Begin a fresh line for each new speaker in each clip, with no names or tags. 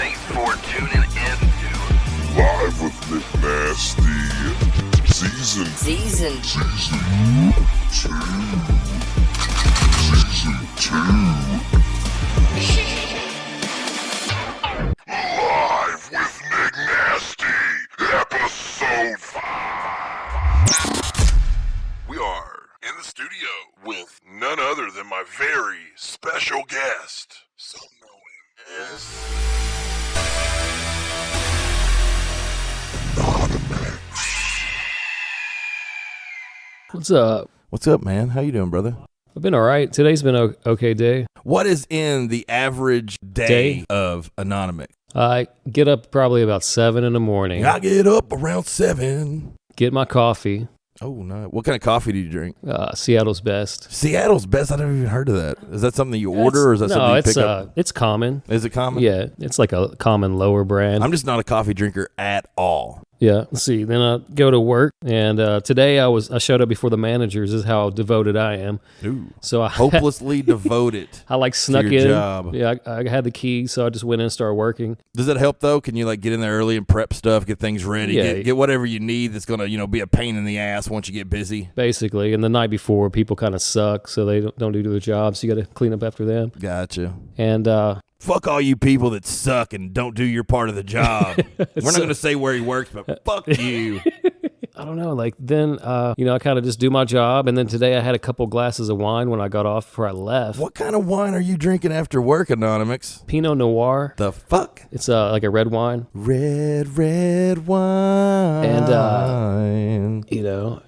Thanks for tuning in to
Live with Nick Nasty, Season 2. Live with Nick Nasty, Episode 5. We are in the studio with none other than my very special guest, some knowing as INONOMIX.
What's up?
What's up, man? How you doing, brother?
I've been all right. Today's been an okay day.
What is in the average day of INONOMIX?
I get up probably about 7 in the morning.
I get up around 7.
Get my coffee.
Oh, no. What kind of coffee do you drink?
Seattle's Best.
Seattle's Best? I never even heard of that. Is that something you order or is that something you pick up?
It's common.
Is it common?
Yeah, it's like a common lower brand.
I'm just not a coffee drinker at all.
Yeah, let's see. Then I go to work, and today I showed up before the managers. Is how devoted I am.
Ooh.
So I
hopelessly devoted.
I like snuck
to your
in.
Job.
Yeah, I had the key, so I just went in and started working.
Does that help though? Can you like get in there early and prep stuff, get things ready,
Yeah.
get whatever you need that's gonna be a pain in the ass once you get busy?
Basically, and the night before, people kind of suck, so they don't do their job. So you got to clean up after them.
Gotcha.
And
fuck all you people that suck and don't do your part of the job. We're not going to say where he works, but fuck you.
I don't know. Like then, I kind of just do my job. And then today I had a couple glasses of wine when I got off before I left.
What kind of wine are you drinking after work, INONOMIX?
Pinot Noir.
The fuck?
It's like a red wine.
Red wine.
And,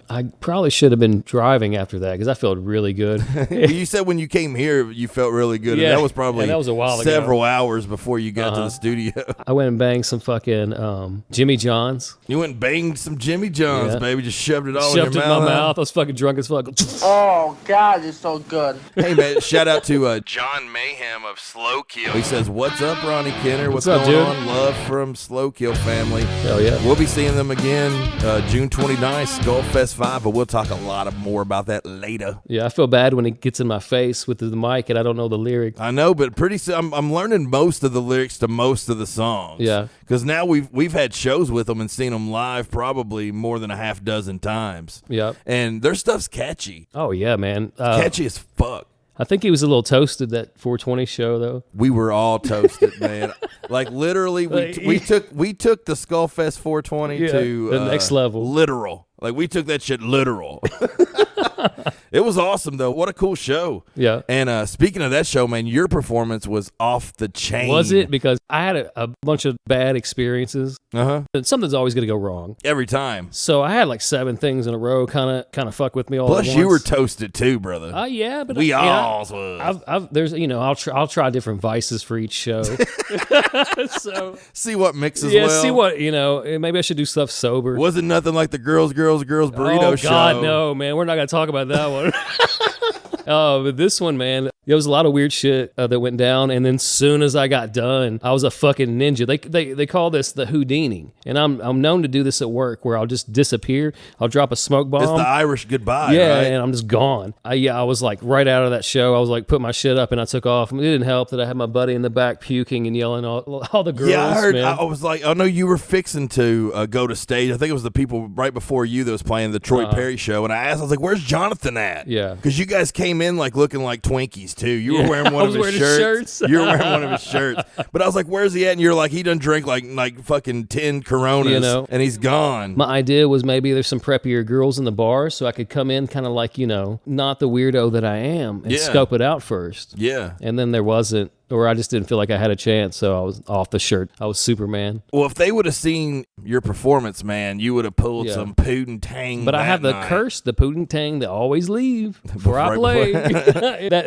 I probably should have been driving after that because I felt really good.
You said when you came here, you felt really good.
Yeah.
And that was probably
that was a while ago.
Several hours before you got to the studio.
I went and banged some fucking Jimmy John's.
You went and banged some Jimmy John's,
Yeah.
baby. Just shoved it all
Shoved
in
it
your
in my
mouth.
mouth. I was fucking drunk as fuck.
Oh, God, it's so good.
Hey, man, shout out to
John Mayhem of Slow Kill.
he says, "What's up, Ronnie Kenner? What's
up,
going
dude?
on? Love from Slow Kill family."
Hell yeah.
We'll be seeing them again June 29th, SkullFace 5, but we'll talk a lot more about that later.
Yeah, I feel bad when he gets in my face with the mic and I don't know the lyric.
I know, but pretty soon I'm learning most of the lyrics to most of the songs.
Yeah.
Because now we've had shows with them and seen them live probably more than a half dozen times.
Yep.
And their stuff's catchy.
Oh, yeah, man.
Catchy as fuck.
I think he was a little toasted that 420 show, though.
We were all toasted, man. Like literally, we took the SkullFest 420 to
the next level.
Literal. Like we took that shit literal. It was awesome though. What a cool show.
Yeah.
And speaking of that show, man, your performance was off the chain.
Was it? Because I had a bunch of bad experiences.
Uh-huh.
Something's always going to go wrong.
Every time.
So I had like 7 things in a row kind of fuck with me all
Plus
at once.
you were toasted too, brother.
Yeah, but
We all was.
there's I'll try different vices for each show. So
See what mixes
yeah,
well.
see what maybe I should do stuff sober.
Wasn't nothing like the girls burrito show.
Oh God, no, man, we're not gonna talk about that one. But this one, man, there was a lot of weird shit that went down, and then soon as I got done, I was a fucking ninja. They call this the Houdini, and I'm known to do this at work where I'll just disappear. I'll drop a smoke bomb.
It's the Irish goodbye,
Yeah,
right?
and I'm just gone. I was like right out of that show. I was like put my shit up and I took off. It didn't help that I had my buddy in the back puking and yelling all the girls.
Yeah, I heard.
Man.
I was like, I know you were fixing to go to stage. I think it was the people right before you that was playing the Troy Perry show. And I asked, I was like, "Where's Jonathan at?"
Yeah.
Because you guys came in like looking like Twinkies too. You were wearing one
I
of
was
his
wearing his
shirts.
shirts.
You were wearing one of his shirts. But I was like, "Where's he at?" And you're like, "He done drink like fucking 10 Coronas, and he's gone."
My idea was maybe there's some preppier girls in the bar, so I could come in kind of like not the weirdo that I am, and
Yeah.
scope it out first.
Yeah.
And then there wasn't. Or I just didn't feel like I had a chance, so I was off the shirt. I was Superman.
Well, if they would have seen your performance, man, you would have pulled
Yeah.
some Poontang.
But I have the
night.
curse, the Poontang that always leave before I
Right
play.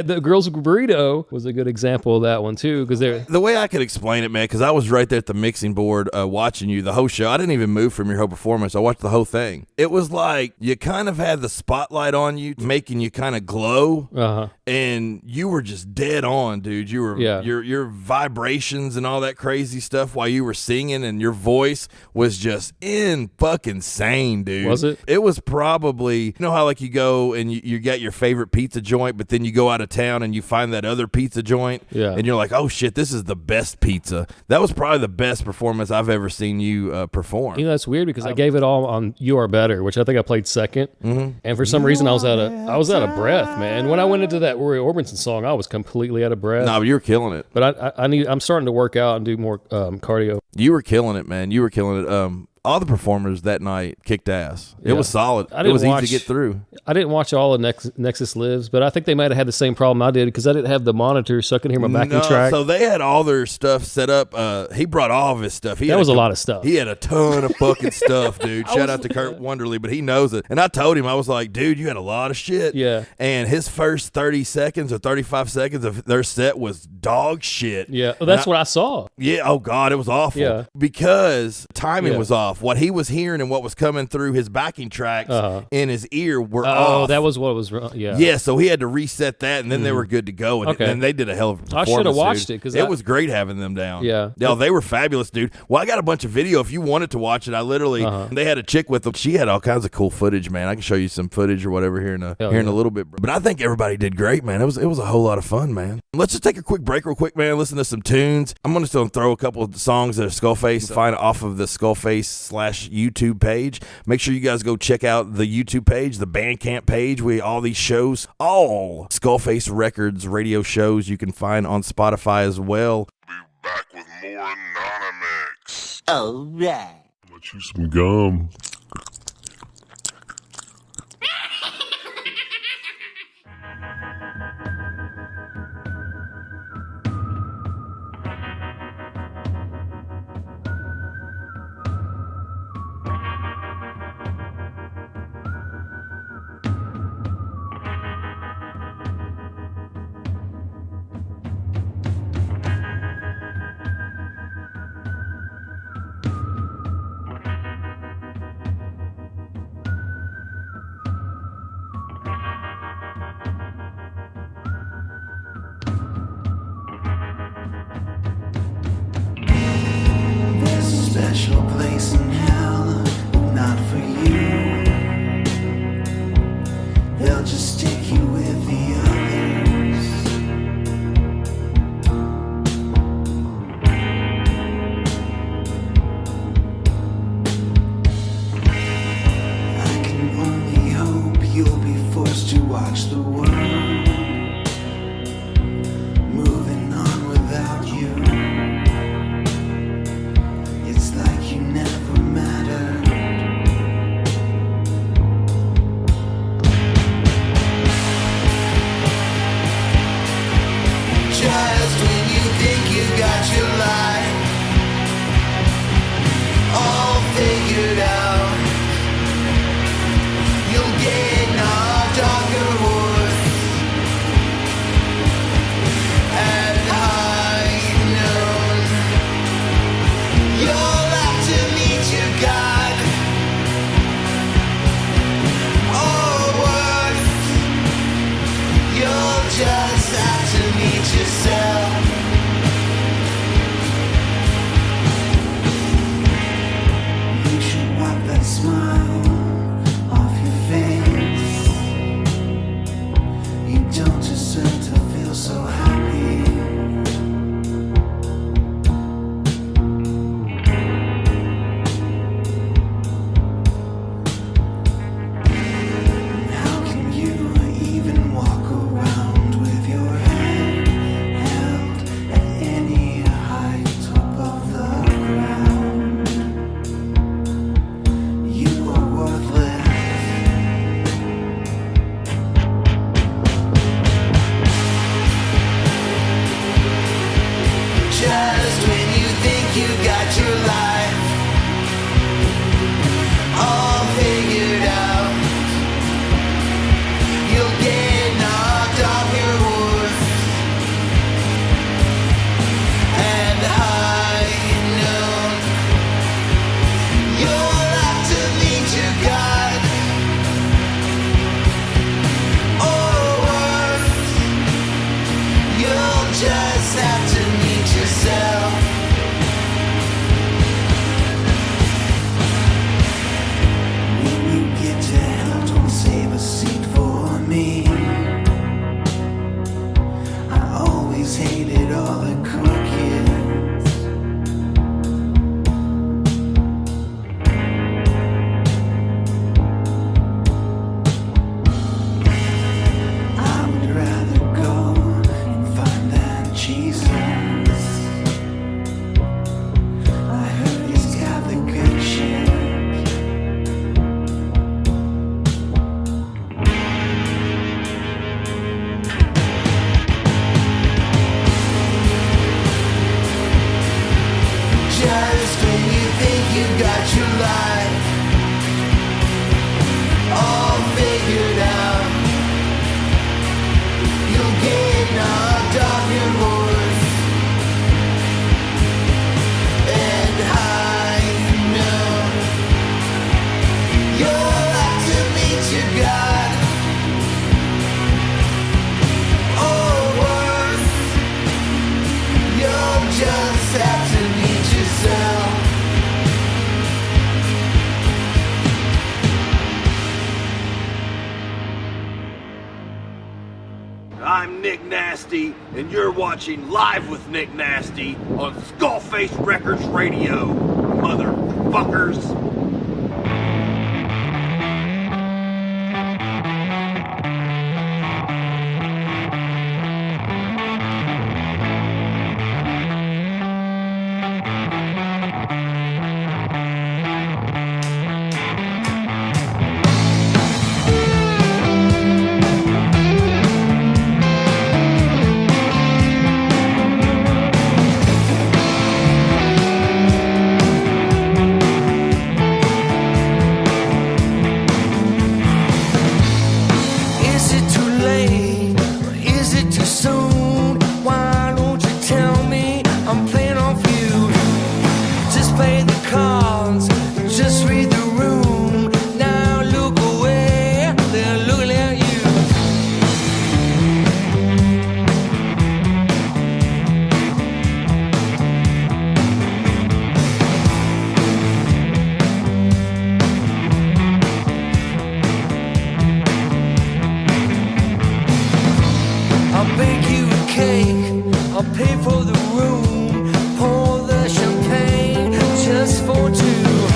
The girls burrito was a good example of that one too, because they're
The way I could explain it, man, because I was right there at the mixing board watching you the whole show. I didn't even move from your whole performance. I watched the whole thing. It was like you kind of had the spotlight on you, making you kind of glow, and you were just dead on, dude. You were
Yeah.
Your vibrations and all that crazy stuff while you were singing, and your voice was just in fucking sane, dude.
Was it?
It was probably, you know how like you go and you get your favorite pizza joint, but then you go out of town and you find that other pizza joint,
Yeah.
and you're like, oh shit, this is the best pizza. That was probably the best performance I've ever seen you perform.
You know, that's weird because I gave it all on You Are Better, which I think I played second. Mm-hmm. And for some reason, I was out of breath, man. When I went into that Roy Orbison song, I was completely out of breath.
No, but you were killing it.
But I'm starting to work out and do more cardio.
You were killing it, man. You were killing it. All the performers that night kicked ass. It was solid. It was easy to get through.
I didn't watch all of Nexus Lives, but I think they might have had the same problem I did because I didn't have the monitor, so I couldn't hear my backing track.
So they had all their stuff set up. He brought all of his stuff.
That was a lot of stuff.
He had a ton of fucking stuff, dude. Shout out to Kurt Wonderly, but he knows it. And I told him, I was like, dude, you had a lot of shit.
Yeah.
And his first 30 seconds or 35 seconds of their set was dog shit.
Yeah, well, that's what I saw.
Yeah, oh God, it was awful.
Yeah.
Because timing was off. What he was hearing and what was coming through his backing tracks in his ear were off.
Oh, that was what was wrong. Yeah.
Yeah, so he had to reset that, and then they were good to go. And, and they did a hell of a performance.
I should have watched
dude.
it because
it was great having them down.
Yeah.
No, they were fabulous, dude. Well, I got a bunch of video. If you wanted to watch it, I literally they had a chick with them. She had all kinds of cool footage, man. I can show you some footage or whatever here in a little bit. But I think everybody did great, man. It was a whole lot of fun, man. Let's just take a quick break real quick, man. Listen to some tunes. I'm gonna still throw a couple of songs that are SkullFace find off of the SkullFace / YouTube page. Make sure you guys go check out the YouTube page, the Bandcamp page. All these shows, all SkullFace Records radio shows you can find on Spotify as well.
Be back with more INONOMIX.
All right.
I'm gonna chew some gum.
There's a special place in hell, but not for you. They'll just stick you with the others. I can only hope you'll be forced to watch the world moving on without you. It's like you never mattered. Just when you think you got your life all figured out, you'll get knocked off your horse at high noon. You'll have to meet your God, or worse, you'll just have to meet yourself. You should wipe that smile off your face. You don't deserve to feel so happy. How can you even walk around with your head held at any height above the ground? You are worthless. Just when you think you got your life all figured out, you'll get knocked off your horse at high noon. You'll have to meet your God, or worse, you'll just have always hated all the cool kids. I would rather go and find that Jesus. I heard he's got the good shit. Just when you think you got your life all figured out, you'll get knocked off your horse and high. You'll have to meet your God, or worse, you'll just have to meet yourself.
I'm Nick Nasty, and you're watching Live with Nick Nasty on SkullFace Records Radio, motherfuckers.
Is it too late? Or is it too soon? Why don't you tell me I'm playing off you? Just play the cards, just read the room. Now look away, they're looking at you. I'll bake you a cake, I'll pay for the room, pour the champagne just for two.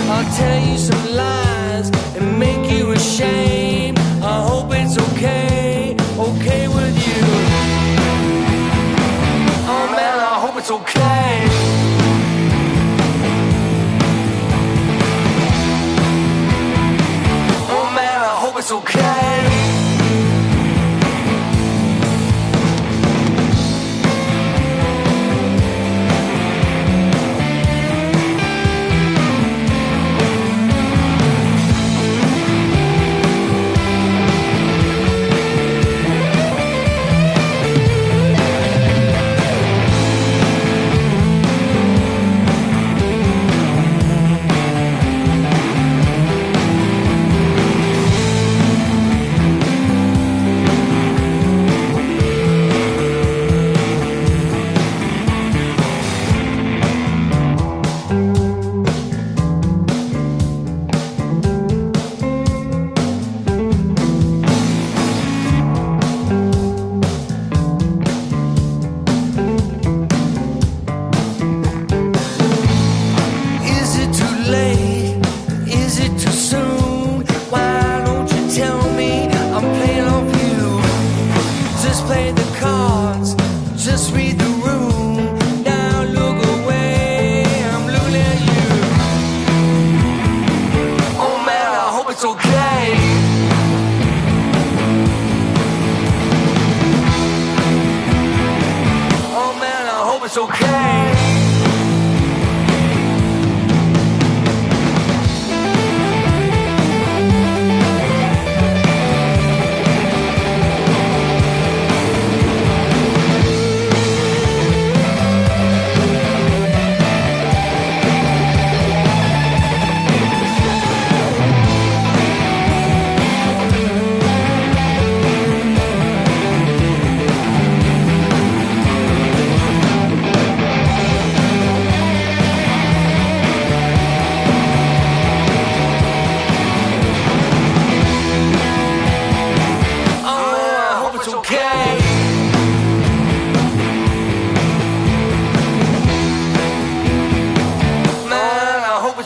I'll tell you some lies and make you ashamed. I hope it's okay, okay with you. Oh man, I hope it's okay. Oh man, I hope it's okay. Is it too late? Is it too soon? Why don't you tell me I'm playing off you? Just play the cards, just read the room. Now look away, I'm looking at you. Oh man, I hope it's okay. Oh man, I hope it's okay.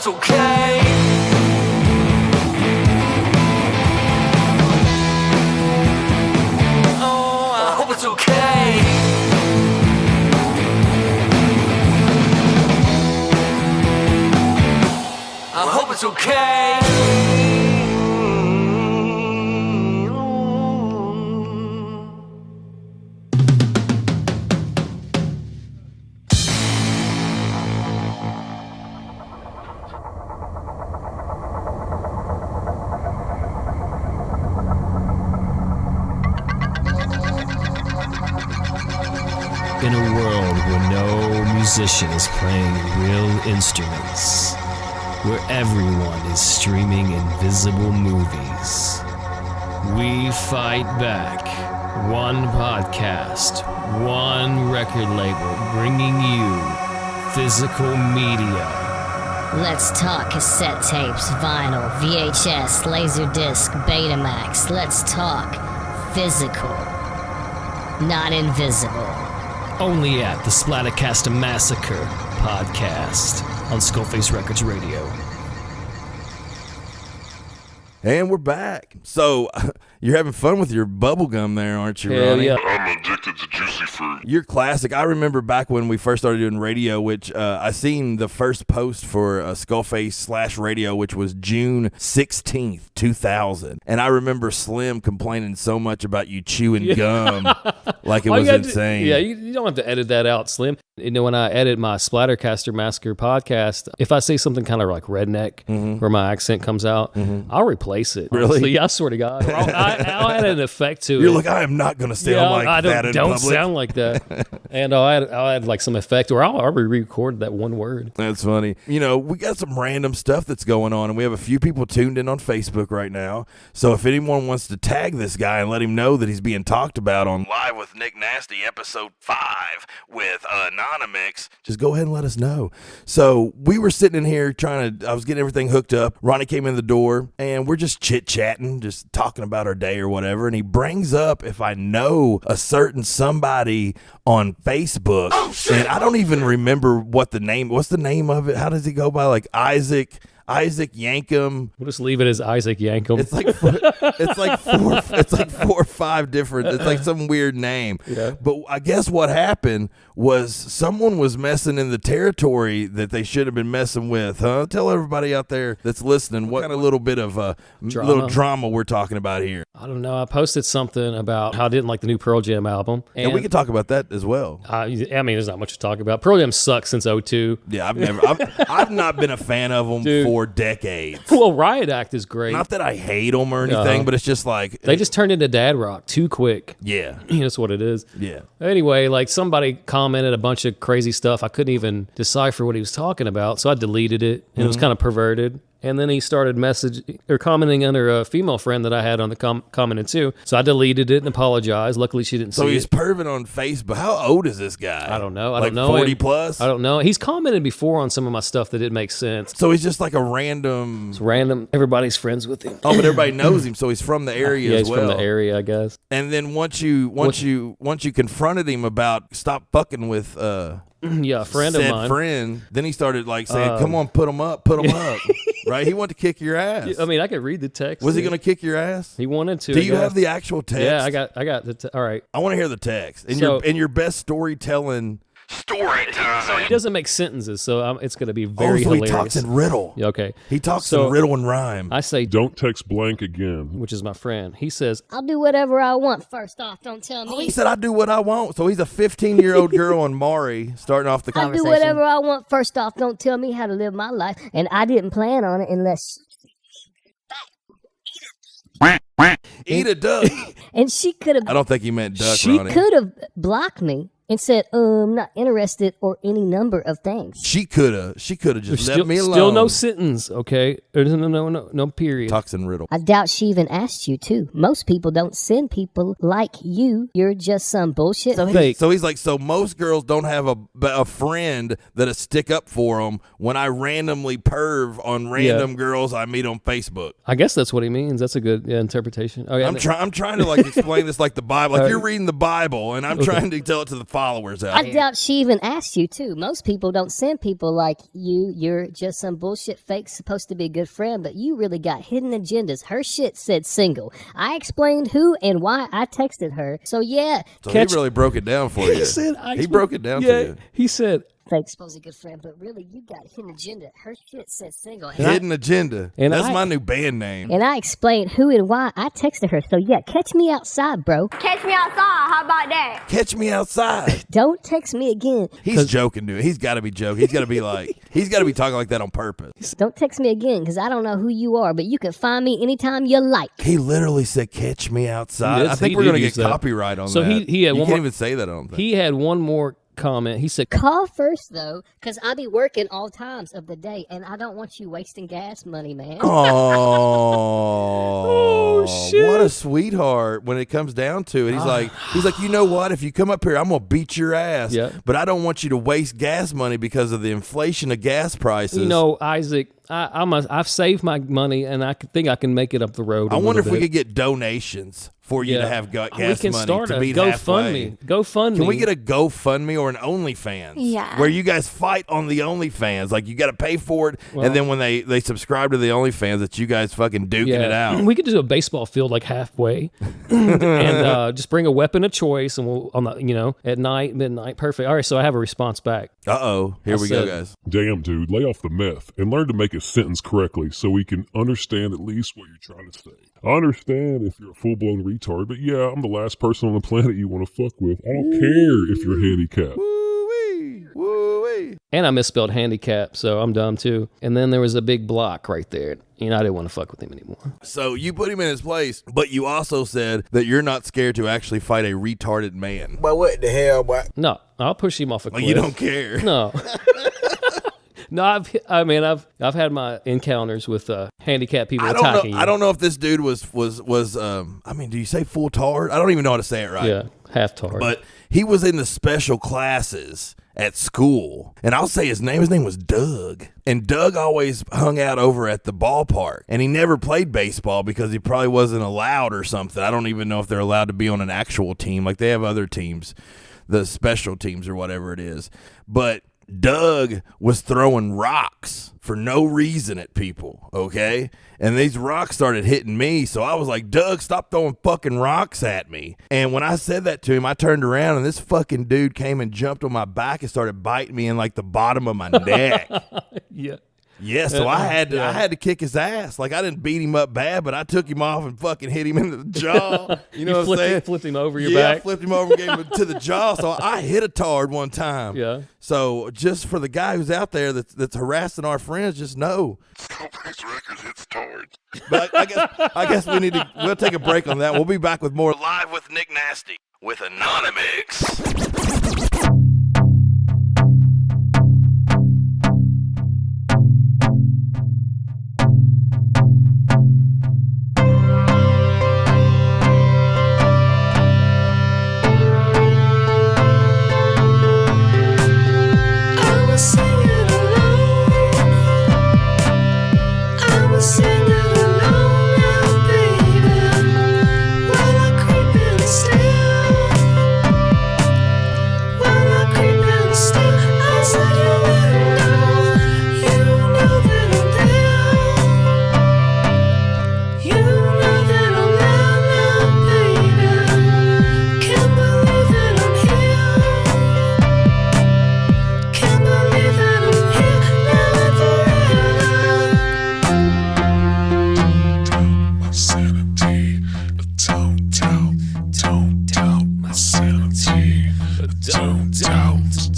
it's okay. Oh, I hope it's okay. I hope it's okay.
In a world where no musician is playing real instruments, where everyone is streaming invisible movies, we fight back. One podcast, one record label, bringing you physical media.
Let's talk cassette tapes, vinyl, VHS, Laserdisc, Betamax. Let's talk physical, not invisible.
Only at the Splattercast Massacre podcast on SkullFace Records Radio.
And we're back. So, you're having fun with your bubble gum there, aren't you,
Hell
Ronnie?
yeah.
I'm addicted to juicy fruit.
You're classic. I remember back when we first started doing radio, which I seen the first post for SkullFace/radio, which was June 16th, 2000. And I remember Slim complaining so much about you chewing gum, like it was insane.
You don't have to edit that out, Slim. You know, when I edit my Splattercaster Massacre podcast, if I say something kind of like redneck, where my accent comes out, I'll replace it.
Really?
Honestly, I swear to God. Or I'll add an effect to it.
You're like, I am not going to sound like
I
that in
don't
public.
sound like that. And I'll add like some effect, or I'll re-record that one word.
That's funny. You know, we got some random stuff that's going on, and we have a few people tuned in on Facebook right now. So if anyone wants to tag this guy and let him know that he's being talked about on
Live with Nick Nasty, episode 5 with INONOMIX.
just go ahead and let us know. So we were sitting in here I was getting everything hooked up. Ronnie came in the door, and we're just chit-chatting, just talking about our day or whatever, and he brings up if I know a certain somebody on Facebook, and I don't even remember what's the name of it? How does he go by? Like Isaac Yankum.
We'll just leave it as Isaac Yankum.
It's like four or five different. It's like some weird name.
Yeah.
But I guess what happened was someone was messing in the territory that they should have been messing with. Huh? Tell everybody out there that's listening what kind of little bit of little drama we're talking about here.
I don't know. I posted something about how I didn't like the new Pearl Jam album.
And we can talk about that as well.
I mean, there's not much to talk about. Pearl Jam sucks since 2002.
Yeah, I've not been a fan of them for decades.
Well, Riot Act is great.
Not that I hate them or anything, but it's just like
they just turned into dad rock too quick.
Yeah.
That's what it is.
Yeah.
Anyway, like somebody commented a bunch of crazy stuff. I couldn't even decipher what he was talking about, so I deleted it, and it was kind of perverted. And then he started commenting under a female friend that I had on the commented too. So I deleted it and apologized. Luckily, she didn't see it.
So he's perving on Facebook. How old is this guy?
I don't know.
Like 40 plus?
I don't know. He's commented before on some of my stuff that didn't make sense.
So he's just like a random.
It's random. Everybody's friends with him.
Oh, but everybody knows him, so he's from the area as well.
Yeah, he's from the area, I guess.
And then once you confronted him about stop fucking with
a friend of mine.
Then he started like saying, "Come on, put him up." Right? He wanted to kick your ass.
I mean, I could read the text.
Was he going to kick your ass?
He wanted to.
Do you have the actual text?
Yeah, I got the all right.
I want to hear the text. And your best storytelling.
Story time.
So he doesn't make sentences, so it's going to be very
so
hilarious.
He talks in riddle.
Yeah, okay.
He talks in riddle and rhyme.
I say,
don't text blank again.
Which is my friend. He says,
I'll do whatever I want. First off, don't tell me.
He said, I do what I want. So he's a 15-year-old girl on Maury starting off the
I'll
conversation.
do whatever I want. First off, don't tell me how to live my life. And I didn't plan on it unless...
Eat a duck.
And she could have...
I don't think he meant duck,
She
Ronnie.
could have blocked me and said, not interested or any number of things.
She could have just left me alone.
Still no sentence, okay? There's no period.
Talks in riddle.
I doubt she even asked you to. Most people don't send people like you. You're just some bullshit.
So he's like, so most girls don't have a friend that'll stick up for them when I randomly perv on random girls I meet on Facebook.
I guess that's what he means. That's a good interpretation. Okay,
I'm trying to like explain this like the Bible. Like you're reading the Bible and I'm trying to tell it to the followers out.
I doubt she even asked you, too. Most people don't send people like you. You're just some bullshit fake supposed to be a good friend, but you really got hidden agendas. Her shit said single. I explained who and why I texted her. So, yeah.
So he really broke it down for you. He broke it down to you.
He said,
fake supposed to be a good friend, but really, you got hidden agenda. Her shit said single.
Hidden agenda.
And
that's my new band name.
And I explained who and why I texted her. So, yeah, catch me outside, bro.
Catch me outside. How about that?
Catch me outside.
Don't text me again.
He's joking, dude. He's got to be joking. He's got to be like, he's got to be talking like that on purpose.
Don't text me again, because I don't know who you are, but you can find me anytime you like.
He literally said, catch me outside. I think we're going to get copyright on that.
So he had
you
one
can't
more,
even say that, I don't think.
He had one more comment. He said,
call first, though, because I be working all times of the day, and I don't want you wasting gas money, man.
Oh,
shit.
What a sweetheart when it comes down to it. He's like, you know what? If you come up here, I'm going to beat your ass.
Yeah.
But I don't want you to waste gas money because of the inflation of gas prices.
you know, Isaac, I've saved my money, and I think I can make it up the road.
I wonder if we could get donations for you to have gas money to meet halfway.
GoFundMe.
Can we get a GoFundMe or an OnlyFans?
Yeah.
Where you guys fight on the OnlyFans. Like, you got to pay for it, and then when they subscribe to the OnlyFans, that you guys fucking duking it out.
We could do a baseball field like halfway, and just bring a weapon of choice, and we'll at night, midnight, perfect. All right, so I have a response back.
Here we go, guys.
Damn, dude, lay off the meth and learn to make a sentence correctly so we can understand at least what you're trying to say. I understand if you're a full-blown retard, but yeah, I'm the last person on the planet you want to fuck with. I don't care if you're handicapped.
Woo-wee, woo-wee.
And I misspelled handicap, so I'm dumb too. And then there was a big block right there. I didn't want to fuck with him anymore.
So you put him in his place, but you also said that you're not scared to actually fight a retarded man.
But what the hell, boy?
No, I'll push him off a cliff.
You don't care.
No. No, I've had my encounters with handicapped people attacking you.
I don't know if this dude was do you say full tard? I don't even know how to say it right.
Yeah, half tard.
But he was in the special classes at school, and I'll say his name. His name was Doug, and Doug always hung out over at the ballpark, and he never played baseball because he probably wasn't allowed or something. I don't even know if they're allowed to be on an actual team. Like, they have other teams, the special teams or whatever it is. But Doug was throwing rocks for no reason at people, okay? And these rocks started hitting me, so I was like, Doug, stop throwing fucking rocks at me. And when I said that to him, I turned around, and this fucking dude came and jumped on my back and started biting me in, like, the bottom of my neck.
Yeah.
Yeah, so I had to kick his ass. Like, I didn't beat him up bad, but I took him off and fucking hit him in the jaw. You know what I'm saying?
Flipped him over your
back.
back.
Yeah, flipped him over and gave him to the jaw. So I hit a tard one time.
Yeah.
So just for the guy who's out there that's harassing our friends, just know.
SkullFace Records hits tards.
But I guess we'll take a break on that. We'll be back with more
Live with Nick Nasty with INONOMIX.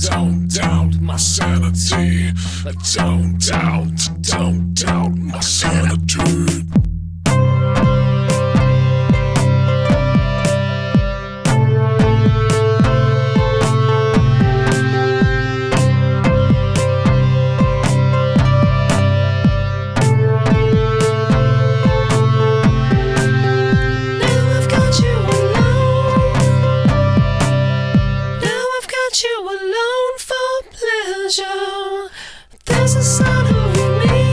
Don't doubt my sanity.
There's a side of me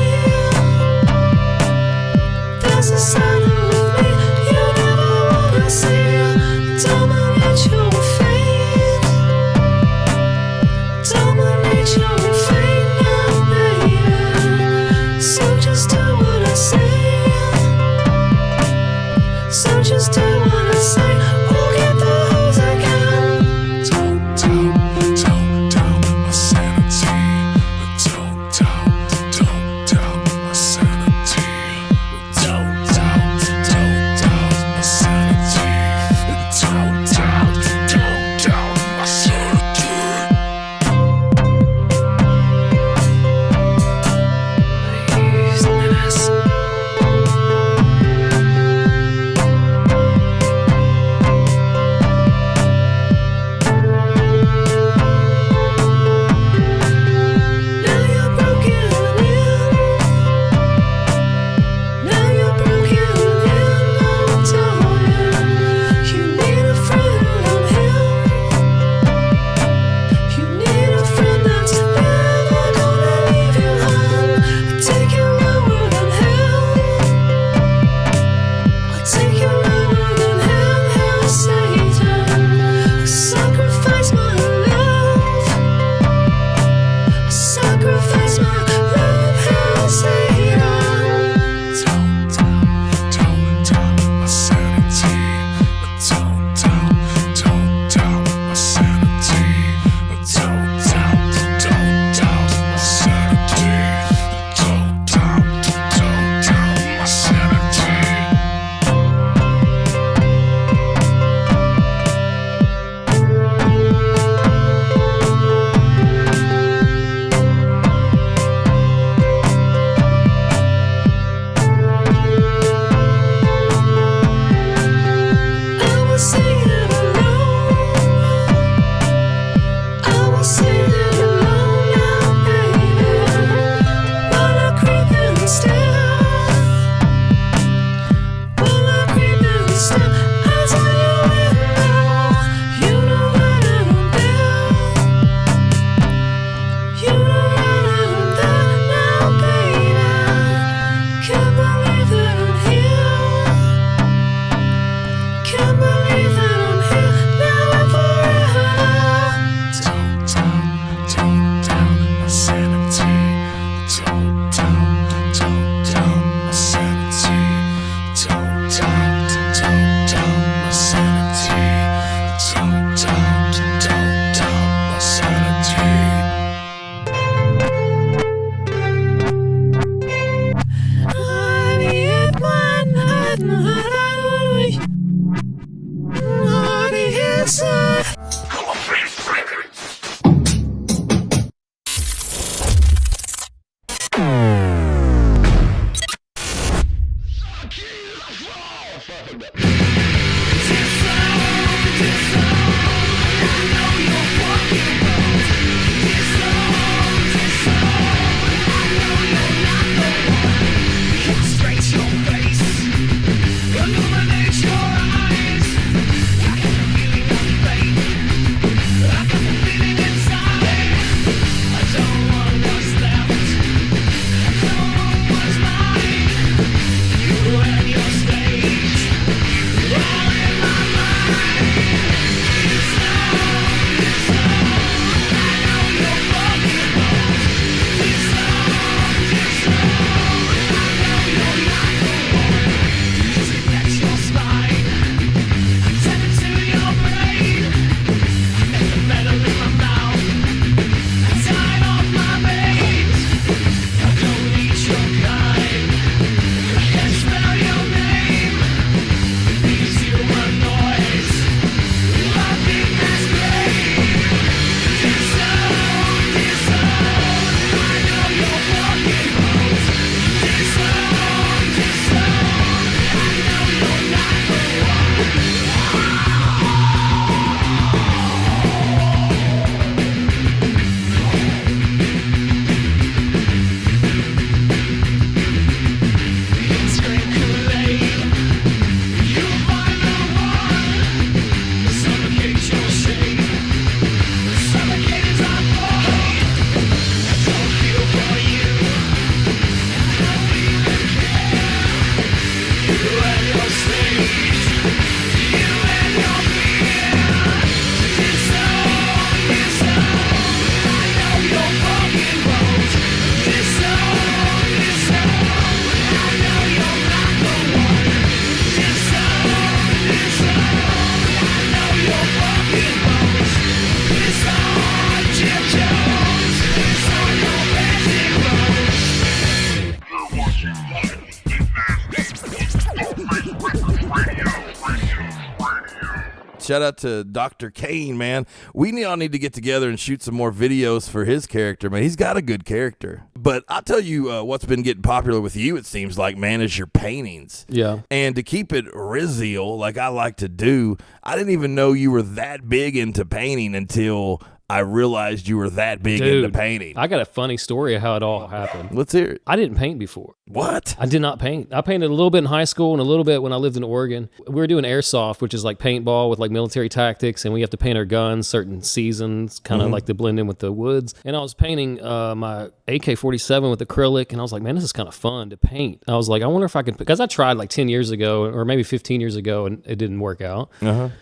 shout out to Dr. Kane, man. We all need to get together and shoot some more videos for his character, man. He's got a good character. But I'll tell you what's been getting popular with you, it seems like, man, is your paintings.
Yeah.
And to keep it real, like I like to do, I didn't even know you were that big into painting until I realized you were that big into painting.
I got a funny story of how it all happened.
Let's hear it.
I didn't paint before.
What?
I did not paint. I painted a little bit in high school and a little bit when I lived in Oregon. We were doing airsoft, which is like paintball with like military tactics, and we have to paint our guns certain seasons, kind of like to blend in with the woods. And I was painting my AK-47 with acrylic, and I was like, man, this is kind of fun to paint. I was like, I wonder if I could, because I tried like 10 years ago or maybe 15 years ago, and it didn't work out.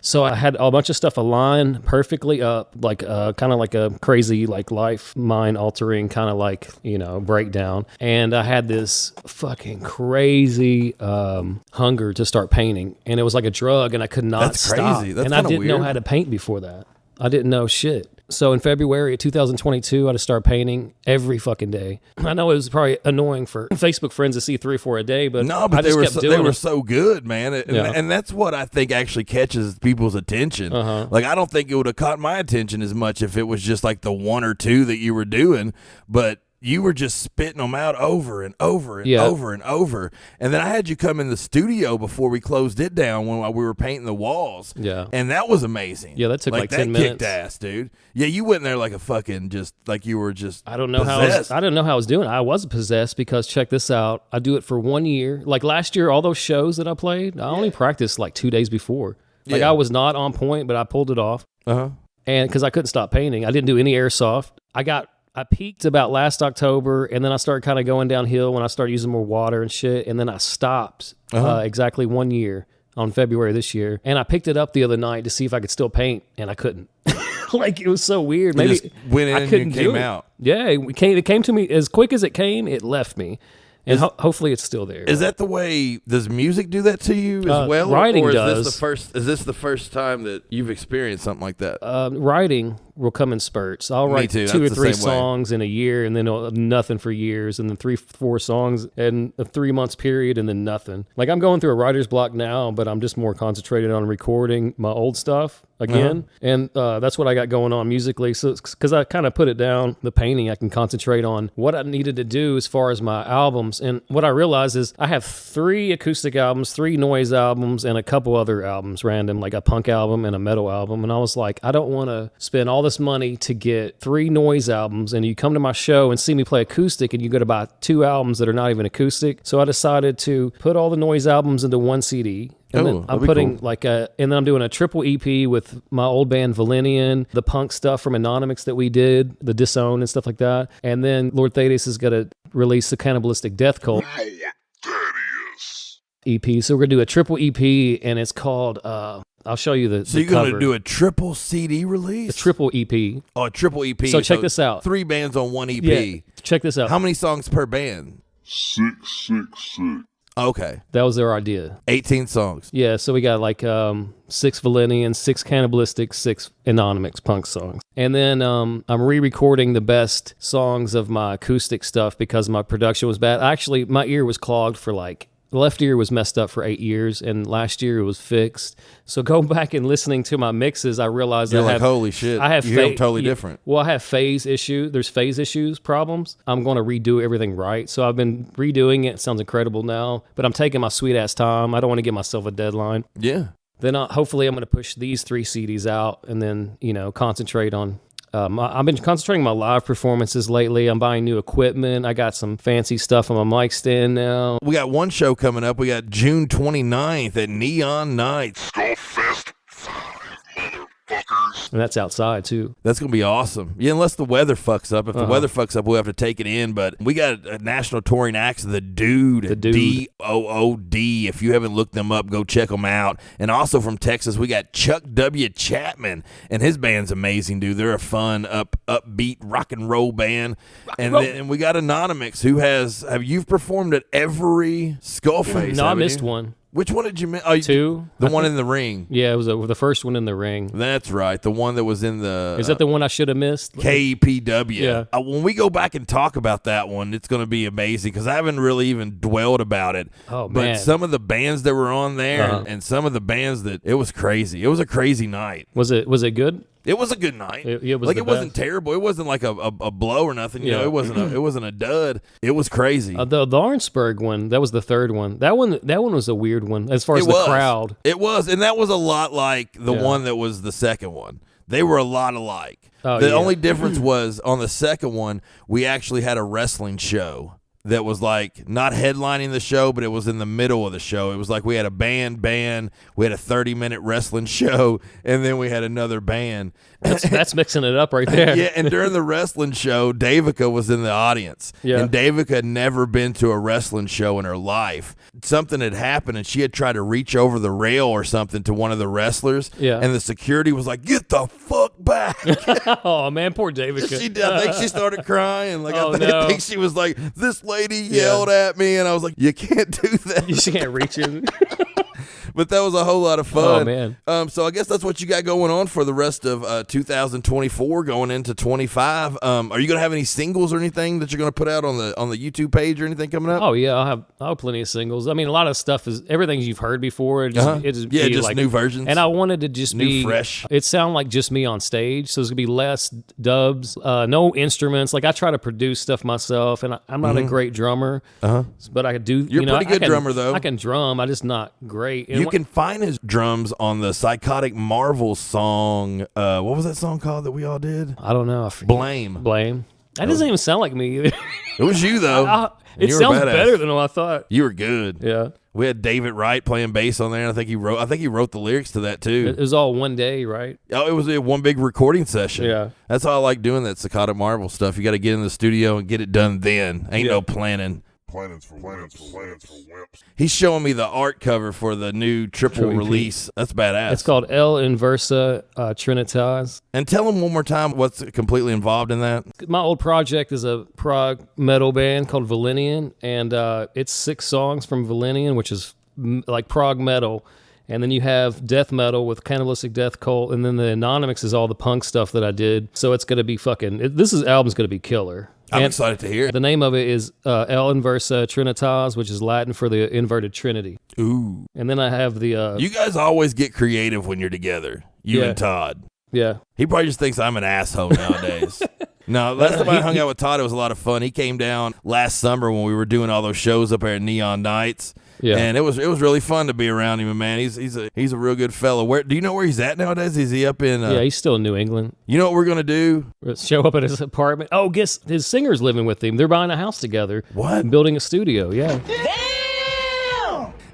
So I had a bunch of stuff aligned perfectly up, like kind of like a crazy, like life, mind altering kind of like, breakdown. And I had this fucking crazy hunger to start painting, and it was like a drug, and I could not stop.
Crazy. That's
and I didn't
weird.
know how to paint before that. I didn't know shit. So in February of 2022, I had to start painting every fucking day. I know it was probably annoying for Facebook friends to see 3 or 4 a day, but I just kept doing it.
They were so good, man. And that's what I think actually catches people's attention. Like, I don't think it would have caught my attention as much if it was just like the 1 or 2 that you were doing, but you were just spitting them out over and over and over and over. And then I had you come in the studio before we closed it down when we were painting the walls.
Yeah.
And that was amazing.
Yeah, that took like 10
that
minutes.
Kicked ass, dude. Yeah, you went in there like a fucking just, like you were just
I don't know
possessed.
I didn't know how I was doing. I was possessed because check this out. I do it for 1 year. Like last year, all those shows that I played, I only practiced like 2 days before. Like I was not on point, but I pulled it off. And because I couldn't stop painting. I didn't do any airsoft. I peaked about last October, and then I started kind of going downhill when I started using more water and shit, and then I stopped exactly 1 year on February this year, and I picked it up the other night to see if I could still paint, and I couldn't. Like, it was so weird. Maybe
just went in
I couldn't
and came
do it.
out.
Yeah, it came to me as quick as it came. It left me. And hopefully it's still there.
Is that the way? Does music do that to you as well?
Writing
or is
does.
Is this the first time that you've experienced something like that?
Writing will come in spurts. I'll write
too.
2 or
That's the
3
same way.
songs in a year, and then nothing for years, and then 3, 4 songs in a 3 months period, and then nothing. Like, I'm going through a writer's block now, but I'm just more concentrated on recording my old stuff again, and that's what I got going on musically. So, because I kind of put it down, the painting, I can concentrate on what I needed to do as far as my albums. And what I realized is I have 3 acoustic albums, 3 noise albums, and a couple other albums random, like a punk album and a metal album. And I was like, I don't want to spend all this money to get 3 noise albums, and you come to my show and see me play acoustic, and you go to buy 2 albums that are not even acoustic. So I decided to put all the noise albums into 1 CD. And then I'm putting cool. And then I'm doing a triple EP with my old band Valenian, the punk stuff from INONOMIX that we did, the Disown and stuff like that. And then Lord Thaddeus is going to release the Cannibalistic Death Cult EP. So we're going to do a triple EP, and it's called, I'll show you the
So you're going to do a triple CD release?
A triple EP.
Oh, a triple EP.
So check this out.
3 bands on 1 EP.
Yeah, check this out.
How many songs per band?
666.
Okay.
That was their idea.
18 songs.
Yeah, so we got like 6 Valenian, 6 Cannibalistic, 6 INONOMIX punk songs. And then I'm re-recording the best songs of my acoustic stuff because my production was bad. Actually, my ear was clogged for the left ear was messed up for 8 years, and last year it was fixed. So going back and listening to my mixes, I realized
You're like, holy shit,
I have
you hear them totally different.
Well, I have phase issue. There's phase issues problems. I'm going to redo everything right. So I've been redoing it. It sounds incredible now, but I'm taking my sweet ass time. I don't want to give myself a deadline.
Yeah.
Then hopefully I'm going to push these 3 CDs out and then, concentrate on I've been concentrating on my live performances lately. I'm buying new equipment. I got some fancy stuff on my mic stand now.
We got one show coming up. We got June 29th at Neon Nights.
SkullFest 5, motherfuckers.
And that's outside, too.
That's going to be awesome. Yeah, unless the weather fucks up. If the weather fucks up, we'll have to take it in. But we got a national touring acts, The Dude. D-O-O-D. If you haven't looked them up, go check them out. And also from Texas, we got Chuck W. Chapman. And his band's amazing, dude. They're a fun, upbeat rock and roll band. Then we got INONOMIX, who you've performed at every SkullFace.
No, I missed one.
Which one did you mean? Oh,
2.
The one in the ring.
Yeah, it was the first one in the ring.
That's right. The one that was in the...
Is that the one I should have missed?
KPW.
Yeah.
When we go back and talk about that one, it's going to be amazing because I haven't really even dwelled about it.
Oh,
but
man.
some of the bands that were on there and some of the bands that... It was crazy. It was a crazy night.
Was it good?
It was a good night.
It was
like
the
it wasn't
best.
terrible. It wasn't like a blow or nothing. You know, it wasn't a dud. It was crazy.
The Orangeburg one, that was the third one. That one was a weird one as far as the crowd.
It was, and that was a lot like the one that was the second one. They were a lot alike. The only difference was on the second one, we actually had a wrestling show that was like not headlining the show, but it was in the middle of the show. It was like we had a band, we had a 30-minute wrestling show, and then we had another band.
That's mixing it up right there.
Yeah, and during the wrestling show, Davica was in the audience.
Yeah.
And Davica had never been to a wrestling show in her life. Something had happened, and she had tried to reach over the rail or something to one of the wrestlers.
Yeah.
And the security was like, "Get the fuck back."
Oh, man, poor Davica.
She did. I think she started crying. Like
Oh,
I think she was like, "This lady yelled at me," and I was like, "You can't do that.
You can't reach it.
But that was a whole lot of fun.
Oh, man.
So I guess that's what you got going on for the rest of 2024, going into 25. Are you going to have any singles or anything that you're going to put out on the YouTube page or anything coming up?
Oh yeah, I'll have plenty of singles. I mean, a lot of stuff is everything you've heard before. It just
just
like,
new versions.
And I wanted to just be
fresh.
It sounded like just me on stage, so it's gonna be less dubs, no instruments. Like I try to produce stuff myself, and I'm not a great drummer, but I could do.
You're a pretty good drummer, though.
I can drum. I'm just not great. And
You can find his drums on the Psychotic Marvel song. What was that song called that we all did?
I don't know. I forget.
Blame.
That doesn't even sound like me either.
It was you, though.
It
you were
sounds
badass.
better than what I thought.
You were good.
Yeah.
We had David Wright playing bass on there, and I think he wrote the lyrics to that too.
It was all one day, right?
Oh, it was one big recording session.
Yeah.
That's how I like doing that Psychotic Marvel stuff. You got to get in the studio and get it done then. Ain't no planning.
Planets for wimps.
He's showing me the art cover for the new triple release. That's badass.
It's called El Inversa Trinitas.
And tell him one more time what's completely involved in that.
My old project is a prog metal band called Valenian, and it's 6 songs from Valenian, which is like prog metal. And then you have death metal with Cannibalistic Death Cult, and then the INONOMIX is all the punk stuff that I did. So it's going to be album's going to be killer.
I'm excited to hear it.
The name of it is El Inversa Trinitas, which is Latin for the inverted Trinity.
Ooh.
And then I have the...
you guys always get creative when you're together. You and Todd.
Yeah.
He probably just thinks I'm an asshole nowadays. No, last time I hung out with Todd, it was a lot of fun. He came down last summer when we were doing all those shows up there at Neon Nights.
Yeah.
And it was really fun to be around him, man. He's a real good fellow. Where do you know where he's at nowadays? Is he up in
yeah, he's still in New England.
You know what we're gonna do?
Show up at his apartment. Oh, guess his singer's living with him. They're buying a house together.
What?
Building a studio, yeah.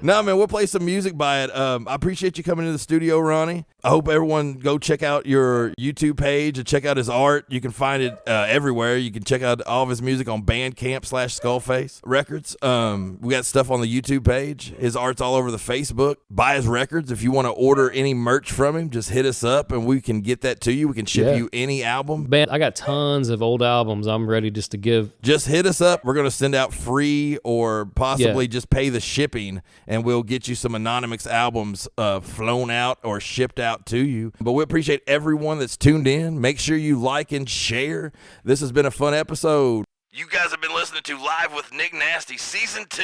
No, man, we'll play some music by it. I appreciate you coming to the studio, Ronnie. I hope everyone go check out your YouTube page and check out his art. You can find it everywhere. You can check out all of his music on Bandcamp /SkullFace Records. We got stuff on the YouTube page. His art's all over the Facebook. Buy his records. If you want to order any merch from him, just hit us up and we can get that to you. We can ship you any album.
Man, I got tons of old albums I'm ready just to give.
Just hit us up. We're going to send out free or possibly just pay the shipping, and we'll get you some INONOMIX albums flown out or shipped out to you. But we appreciate everyone that's tuned in. Make sure you like and share. This has been a fun episode.
You guys have been listening to Live with Nick Nasty, Season 2,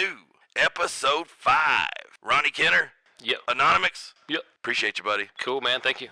Episode 5. Ronnie Kenner?
Yep.
INONOMIX?
Yep.
Appreciate you, buddy.
Cool, man. Thank you.